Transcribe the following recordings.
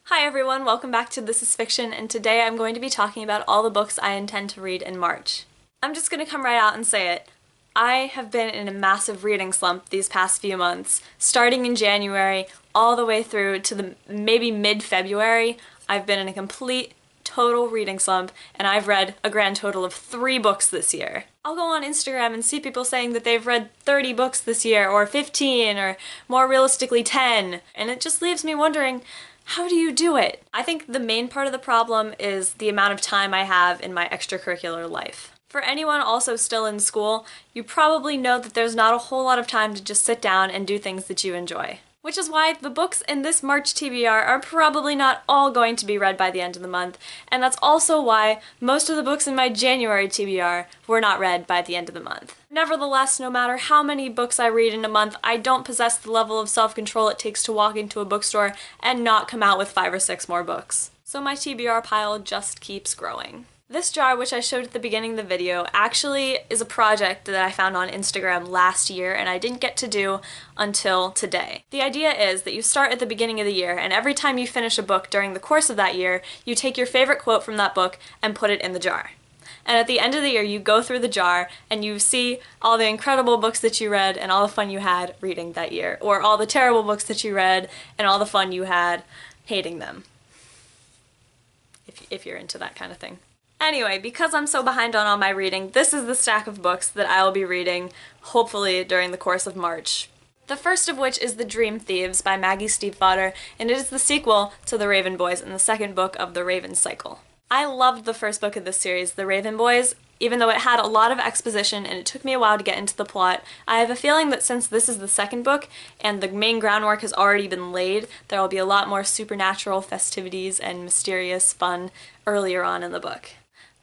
Hi everyone, welcome back to This is Fiction, and today I'm going to be talking about all the books I intend to read in March. I'm just going to come right out and say it. I have been in a massive reading slump these past few months. Starting in January, all the way through to maybe mid-February, I've been in a complete, total reading slump, and I've read a grand total of 3 books this year. I'll go on Instagram and see people saying that they've read 30 books this year, or 15, or more realistically 10, and it just leaves me wondering, how do you do it? I think the main part of the problem is the amount of time I have in my extracurricular life. For anyone also still in school, you probably know that there's not a whole lot of time to just sit down and do things that you enjoy. Which is why the books in this March TBR are probably not all going to be read by the end of the month, and that's also why most of the books in my January TBR were not read by the end of the month. Nevertheless, no matter how many books I read in a month, I don't possess the level of self-control it takes to walk into a bookstore and not come out with 5 or 6 more books. So my TBR pile just keeps growing. This jar, which I showed at the beginning of the video, actually is a project that I found on Instagram last year and I didn't get to do until today. The idea is that you start at the beginning of the year, and every time you finish a book during the course of that year, you take your favorite quote from that book and put it in the jar. And at the end of the year, you go through the jar and you see all the incredible books that you read and all the fun you had reading that year, or all the terrible books that you read and all the fun you had hating them. If you're into that kind of thing. Anyway, because I'm so behind on all my reading, this is the stack of books that I will be reading, hopefully during the course of March. The first of which is the Dream Thieves by Maggie Stiefvater, and it is the sequel to The Raven Boys and the second book of the Raven cycle. I loved the first book of this series, The Raven Boys, even though it had a lot of exposition and it took me a while to get into the plot. I have a feeling that since this is the second book and the main groundwork has already been laid, there will be a lot more supernatural festivities and mysterious fun earlier on in the book.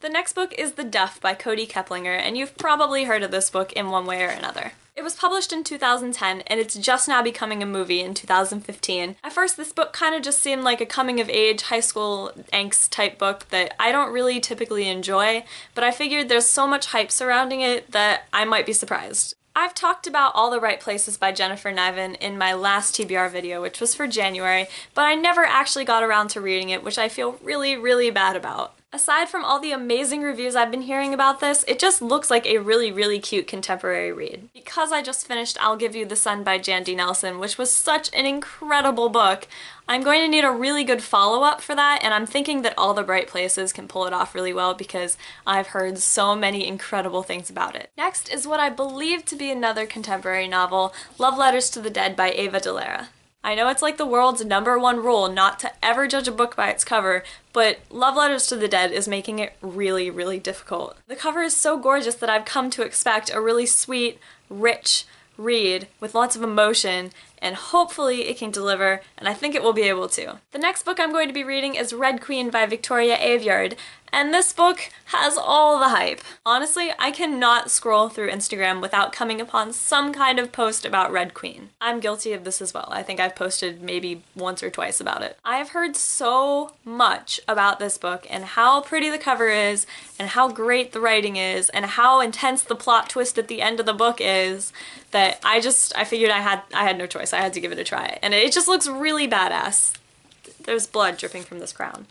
The next book is The Duff by Cody Keplinger, and you've probably heard of this book in one way or another. It was published in 2010, and it's just now becoming a movie in 2015. At first, this book kind of just seemed like a coming-of-age, high school angst type book that I don't really typically enjoy, but I figured there's so much hype surrounding it that I might be surprised. I've talked about All the Right Places by Jennifer Niven in my last TBR video, which was for January, but I never actually got around to reading it, which I feel really, really bad about. Aside from all the amazing reviews I've been hearing about this, it just looks like a really, really cute contemporary read. Because I just finished I'll Give You the Sun by Jan D. Nelson, which was such an incredible book, I'm going to need a really good follow-up for that, and I'm thinking that All the Bright Places can pull it off really well because I've heard so many incredible things about it. Next is what I believe to be another contemporary novel, Love Letters to the Dead by Ava DeLera. I know it's like the world's #1 rule not to ever judge a book by its cover, but Love Letters to the Dead is making it really, really difficult. The cover is so gorgeous that I've come to expect a really sweet, rich read with lots of emotion, and hopefully it can deliver, and I think it will be able to. The next book I'm going to be reading is Red Queen by Victoria Aveyard, and this book has all the hype. Honestly, I cannot scroll through Instagram without coming upon some kind of post about Red Queen. I'm guilty of this as well. I think I've posted maybe once or twice about it. I have heard so much about this book and how pretty the cover is and how great the writing is and how intense the plot twist at the end of the book is that I figured I had no choice. I had to give it a try. And it just looks really badass. There's blood dripping from this crown.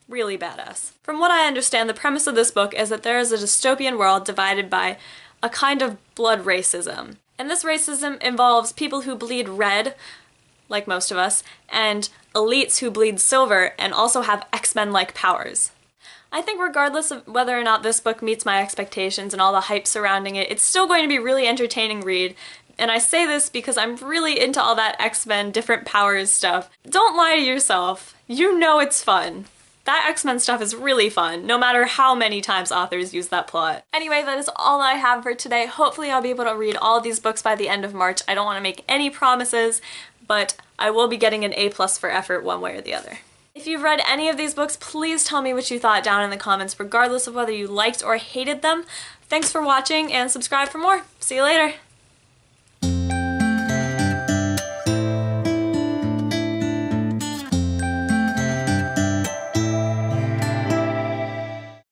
Really badass. From what I understand, the premise of this book is that there is a dystopian world divided by a kind of blood racism. And this racism involves people who bleed red, like most of us, and elites who bleed silver and also have X-Men-like powers. I think regardless of whether or not this book meets my expectations and all the hype surrounding it, it's still going to be a really entertaining read. And I say this because I'm really into all that X-Men, different powers stuff. Don't lie to yourself. You know it's fun. That X-Men stuff is really fun, no matter how many times authors use that plot. Anyway, that is all I have for today. Hopefully I'll be able to read all these books by the end of March. I don't want to make any promises, but I will be getting an A+ for effort one way or the other. If you've read any of these books, please tell me what you thought down in the comments, regardless of whether you liked or hated them. Thanks for watching, and subscribe for more. See you later!